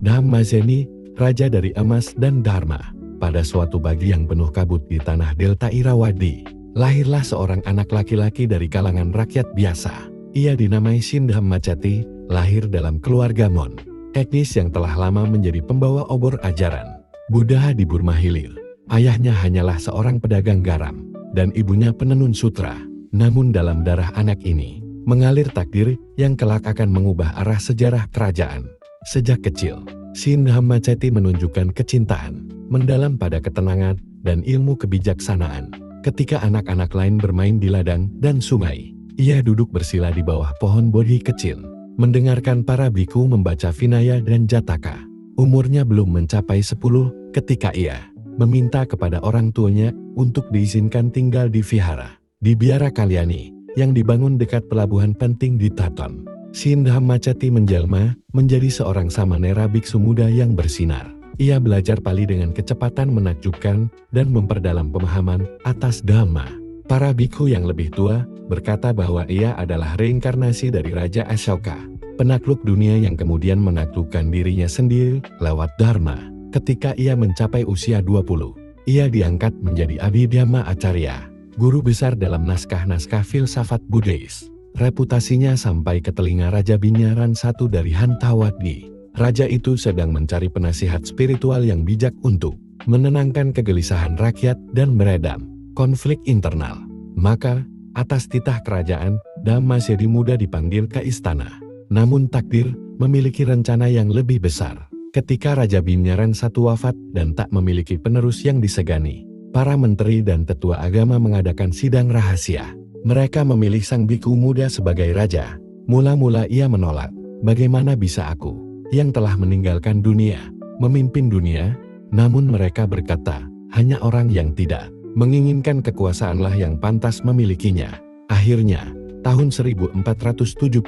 Dhammaseni, raja dari emas dan dharma. Pada suatu pagi yang penuh kabut di tanah delta Irawadi, lahirlah seorang anak laki-laki dari kalangan rakyat biasa. Ia dinamai Sin Dhammaceti, lahir dalam keluarga Mon, etnis yang telah lama menjadi pembawa obor ajaran Buddha di Burma Hilir. Ayahnya hanyalah seorang pedagang garam, dan ibunya penenun sutra. Namun dalam darah anak ini, mengalir takdir yang kelak akan mengubah arah sejarah kerajaan. Sejak kecil, Sin Dhammaceti menunjukkan kecintaan mendalam pada ketenangan dan ilmu kebijaksanaan. Ketika anak-anak lain bermain di ladang dan sungai, ia duduk bersila di bawah pohon bodhi kecil, mendengarkan para biku membaca Vinaya dan Jataka. Umurnya belum mencapai 10 ketika ia meminta kepada orang tuanya untuk diizinkan tinggal di vihara di Biara Kalyani yang dibangun dekat pelabuhan penting di Taton. Sin Dhammaceti menjelma menjadi seorang samanera biksu muda yang bersinar. Ia belajar Pali dengan kecepatan menakjubkan dan memperdalam pemahaman atas Dhamma. Para biksu yang lebih tua berkata bahwa ia adalah reinkarnasi dari Raja Ashoka, penakluk dunia yang kemudian menaklukkan dirinya sendiri lewat Dharma. Ketika ia mencapai usia 20, ia diangkat menjadi Abhidhamma Acharya, guru besar dalam naskah-naskah filsafat Buddhis. Reputasinya sampai ke telinga Raja Binyaran I dari Hantawadi. Raja itu sedang mencari penasihat spiritual yang bijak untuk menenangkan kegelisahan rakyat dan meredam konflik internal. Maka, atas titah kerajaan, Dhammaseni muda dipanggil ke istana. Namun takdir memiliki rencana yang lebih besar. Ketika Raja Binyaran I wafat dan tak memiliki penerus yang disegani, para menteri dan tetua agama mengadakan sidang rahasia. Mereka memilih sang biku muda sebagai raja. Mula-mula ia menolak. Bagaimana bisa aku, yang telah meninggalkan dunia, memimpin dunia? Namun mereka berkata, hanya orang yang tidak menginginkan kekuasaanlah yang pantas memilikinya. Akhirnya, tahun 1471,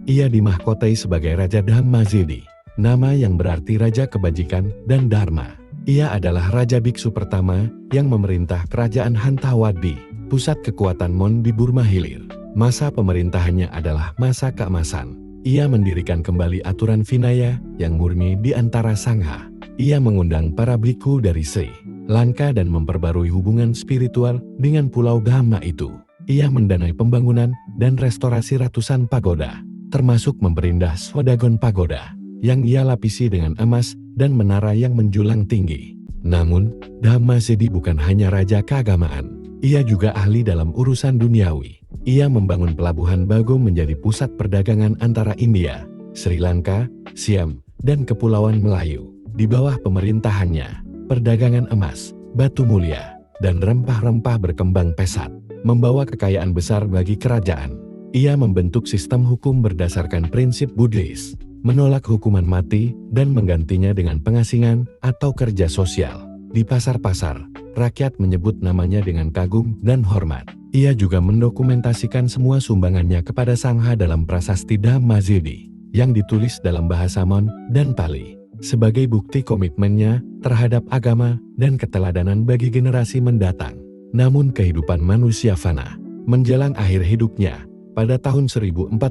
ia dimahkotai sebagai Raja Dhammaseni, nama yang berarti Raja Kebajikan dan Dharma. Ia adalah Raja Biksu pertama yang memerintah kerajaan Hantawadi, pusat kekuatan Mon di Burma Hilir. Masa pemerintahannya adalah masa keemasan. Ia mendirikan kembali aturan Vinaya yang murni di antara Sangha. Ia mengundang para biku dari Sri Lanka dan memperbarui hubungan spiritual dengan Pulau Dhamma itu. Ia mendanai pembangunan dan restorasi ratusan pagoda, termasuk memperindah Swadagon Pagoda, yang ia lapisi dengan emas dan menara yang menjulang tinggi. Namun, Dhammaseni bukan hanya raja keagamaan. Ia juga ahli dalam urusan duniawi. Ia membangun pelabuhan Bagong menjadi pusat perdagangan antara India, Sri Lanka, Siam, dan Kepulauan Melayu. Di bawah pemerintahannya, perdagangan emas, batu mulia, dan rempah-rempah berkembang pesat, membawa kekayaan besar bagi kerajaan. Ia membentuk sistem hukum berdasarkan prinsip Buddhis, menolak hukuman mati dan menggantinya dengan pengasingan atau kerja sosial. Di pasar-pasar, rakyat menyebut namanya dengan kagum dan hormat. Ia juga mendokumentasikan semua sumbangannya kepada Sangha dalam prasasti Dhammaseni yang ditulis dalam bahasa Mon dan Pali, sebagai bukti komitmennya terhadap agama dan keteladanan bagi generasi mendatang. Namun kehidupan manusia fana. Menjelang akhir hidupnya, pada tahun 1492,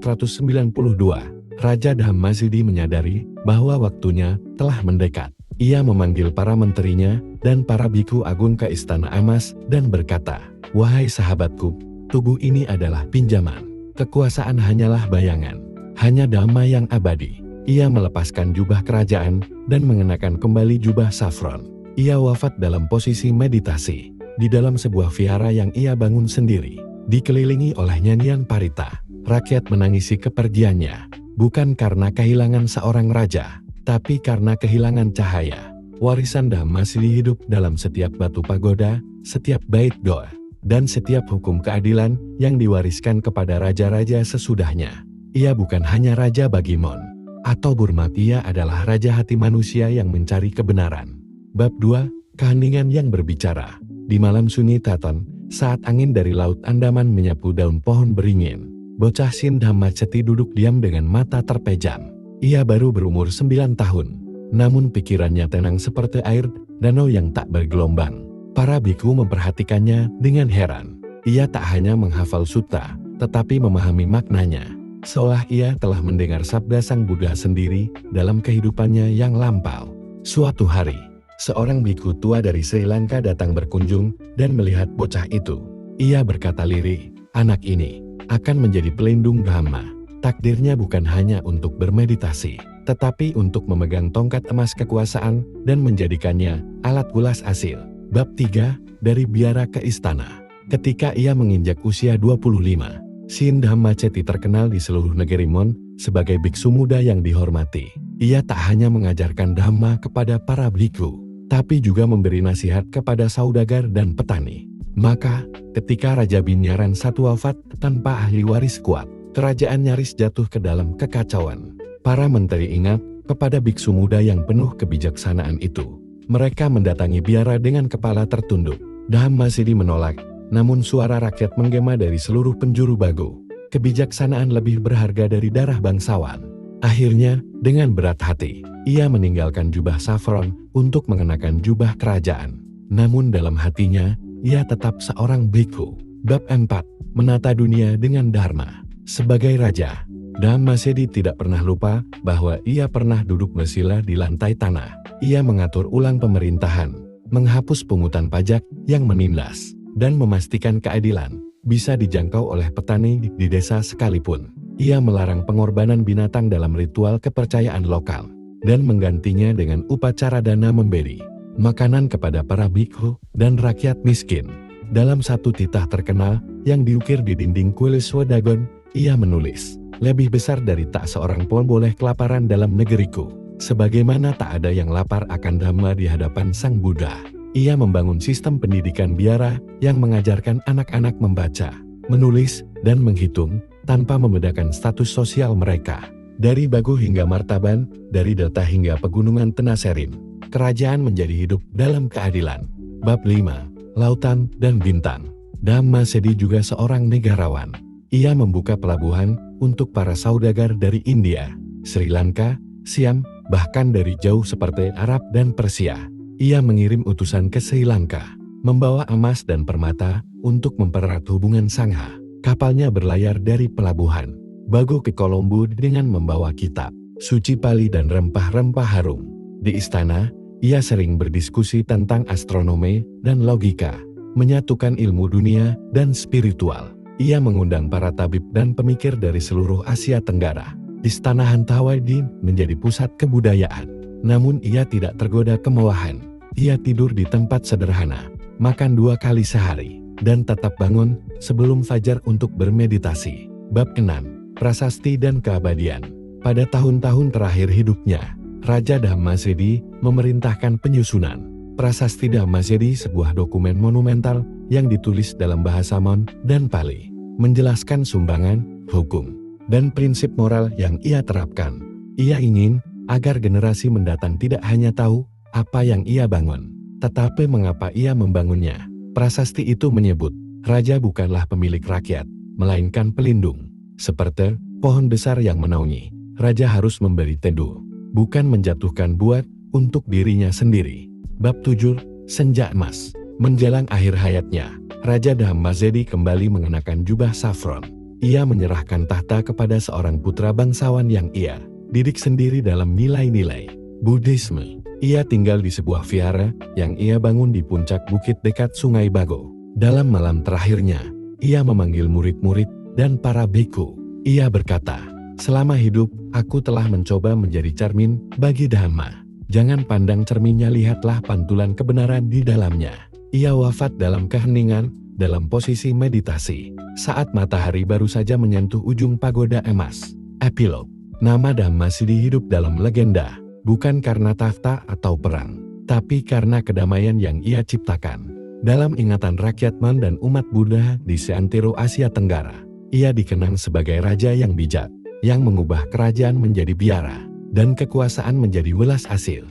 Raja Dhammaseni menyadari bahwa waktunya telah mendekat. Ia memanggil para menterinya dan para biku agung ke Istana Emas dan berkata, "Wahai sahabatku, tubuh ini adalah pinjaman. Kekuasaan hanyalah bayangan, hanya Dhamma yang abadi." Ia melepaskan jubah kerajaan dan mengenakan kembali jubah safron. Ia wafat dalam posisi meditasi di dalam sebuah vihara yang ia bangun sendiri, dikelilingi oleh nyanyian parita. Rakyat menangisi kepergiannya, bukan karena kehilangan seorang raja, tapi karena kehilangan cahaya. Warisan Dhammaseni hidup dalam setiap batu pagoda, setiap bait doa, dan setiap hukum keadilan yang diwariskan kepada raja-raja sesudahnya. Ia bukan hanya raja bagi Mon atau Burma, ia adalah raja hati manusia yang mencari kebenaran. Bab 2, Keheningan yang berbicara. Di malam sunyi Taton, saat angin dari Laut Andaman menyapu daun pohon beringin, bocah Sin Dhammaceti duduk diam dengan mata terpejam. Ia baru berumur 9 tahun, namun pikirannya tenang seperti air danau yang tak bergelombang. Para biku memperhatikannya dengan heran. Ia tak hanya menghafal sutta, tetapi memahami maknanya. seolah ia telah mendengar sabda Sang Buddha sendiri dalam kehidupannya yang lampau. Suatu hari, seorang biku tua dari Sri Lanka datang berkunjung dan melihat bocah itu. Ia berkata lirih, "Anak ini akan menjadi pelindung Dhamma. Takdirnya bukan hanya untuk bermeditasi, tetapi untuk memegang tongkat emas kekuasaan dan menjadikannya alat ulas hasil." Bab 3, dari biara ke istana. Ketika ia menginjak usia 25, Shin Dhammaceti terkenal di seluruh negeri Mon sebagai biksu muda yang dihormati. Ia tak hanya mengajarkan Dhamma kepada para biku, tapi juga memberi nasihat kepada saudagar dan petani. Maka, ketika Raja Binyaran I wafat tanpa ahli waris kuat, kerajaan nyaris jatuh ke dalam kekacauan. Para menteri ingat kepada biksu muda yang penuh kebijaksanaan itu. Mereka mendatangi biara dengan kepala tertunduk. Dhammasidi menolak, namun suara rakyat menggema dari seluruh penjuru Bago. Kebijaksanaan lebih berharga dari darah bangsawan. Akhirnya, dengan berat hati, ia meninggalkan jubah saffron untuk mengenakan jubah kerajaan. Namun dalam hatinya, ia tetap seorang bhikkhu. Bab 4, menata dunia dengan dharma. Sebagai raja, Dhammasedi tidak pernah lupa bahwa ia pernah duduk bersila di lantai tanah. Ia mengatur ulang pemerintahan, menghapus pungutan pajak yang menindas, dan memastikan keadilan bisa dijangkau oleh petani di desa sekalipun. Ia melarang pengorbanan binatang dalam ritual kepercayaan lokal, dan menggantinya dengan upacara dana memberi makanan kepada para bhikkhu dan rakyat miskin. Dalam satu titah terkenal yang diukir di dinding kuil Swedagon, ia menulis, "Lebih besar dari tak seorang pun boleh kelaparan dalam negeriku, sebagaimana tak ada yang lapar akan Dhamma di hadapan Sang Buddha." Ia membangun sistem pendidikan biara yang mengajarkan anak-anak membaca, menulis, dan menghitung tanpa membedakan status sosial mereka. Dari Bago hingga Martaban, dari Delta hingga pegunungan Tenaserim, kerajaan menjadi hidup dalam keadilan. Bab 5, Lautan dan Bintang. Dhammasedi juga seorang negarawan. Ia membuka pelabuhan untuk para saudagar dari India, Sri Lanka, Siam, bahkan dari jauh seperti Arab dan Persia. Ia mengirim utusan ke Sri Lanka, membawa emas dan permata untuk mempererat hubungan Sangha. Kapalnya berlayar dari pelabuhan Bago ke Kolombo dengan membawa kitab suci Pali dan rempah-rempah harum. Di istana, ia sering berdiskusi tentang astronomi dan logika, menyatukan ilmu dunia dan spiritual. Ia mengundang para tabib dan pemikir dari seluruh Asia Tenggara. Istana Hantawadi menjadi pusat kebudayaan. Namun ia tidak tergoda kemewahan. Ia tidur di tempat sederhana, makan 2 kali sehari, dan tetap bangun sebelum fajar untuk bermeditasi. Bab 6, Prasasti dan Keabadian. Pada tahun-tahun terakhir hidupnya, Raja Dhammasedi memerintahkan penyusunan Prasasti Dhammasedi, sebuah dokumen monumental yang ditulis dalam bahasa Mon dan Pali, menjelaskan sumbangan, hukum, dan prinsip moral yang ia terapkan. Ia ingin agar generasi mendatang tidak hanya tahu apa yang ia bangun, tetapi mengapa ia membangunnya. Prasasti itu menyebut, raja bukanlah pemilik rakyat, melainkan pelindung. Seperti pohon besar yang menaungi, raja harus memberi teduh, bukan menjatuhkan buat untuk dirinya sendiri. Bab 7, Senja Emas. Menjelang akhir hayatnya, Raja Dhammasedi kembali mengenakan jubah saffron. Ia menyerahkan tahta kepada seorang putra bangsawan yang ia didik sendiri dalam nilai-nilai Buddhisme. Ia tinggal di sebuah vihara yang ia bangun di puncak bukit dekat Sungai Bago. Dalam malam terakhirnya, ia memanggil murid-murid dan para bhikkhu. Ia berkata, "Selama hidup, aku telah mencoba menjadi cermin bagi Dhamma. Jangan pandang cerminnya, lihatlah pantulan kebenaran di dalamnya." Ia wafat dalam keheningan, dalam posisi meditasi, saat matahari baru saja menyentuh ujung pagoda emas. Epilog. Nama Dhammasedi hidup dalam legenda, bukan karena tahta atau perang, tapi karena kedamaian yang ia ciptakan dalam ingatan rakyat Man dan umat Buddha di seantero Asia Tenggara. Ia dikenang sebagai raja yang bijak, yang mengubah kerajaan menjadi biara, dan kekuasaan menjadi welas asih.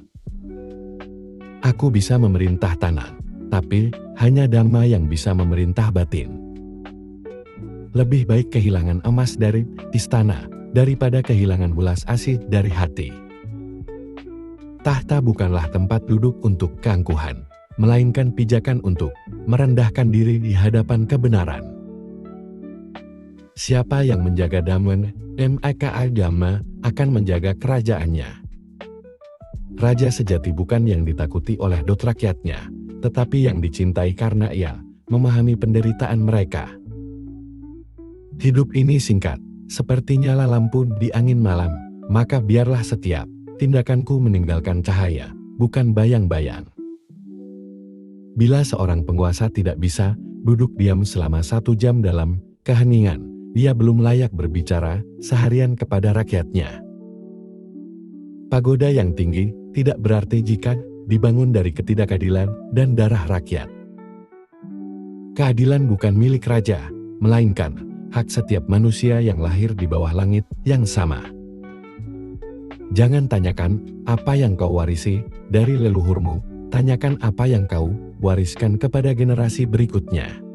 Aku bisa memerintah tanah, tapi hanya Dhamma yang bisa memerintah batin. Lebih baik kehilangan emas dari istana, daripada kehilangan welas asih dari hati. Tahta bukanlah tempat duduk untuk keangkuhan, melainkan pijakan untuk merendahkan diri di hadapan kebenaran. Siapa yang menjaga Damen, maka Dhamma, akan menjaga kerajaannya. Raja sejati bukan yang ditakuti oleh rakyatnya, tetapi yang dicintai karena ia memahami penderitaan mereka. Hidup ini singkat, seperti nyala lampu di angin malam, maka biarlah setiap tindakanku meninggalkan cahaya, bukan bayang-bayang. Bila seorang penguasa tidak bisa duduk diam selama 1 jam dalam keheningan, dia belum layak berbicara seharian kepada rakyatnya. Pagoda yang tinggi tidak berarti jika dibangun dari ketidakadilan dan darah rakyat. Keadilan bukan milik raja, melainkan hak setiap manusia yang lahir di bawah langit yang sama. Jangan tanyakan apa yang kau warisi dari leluhurmu, tanyakan apa yang kau wariskan kepada generasi berikutnya.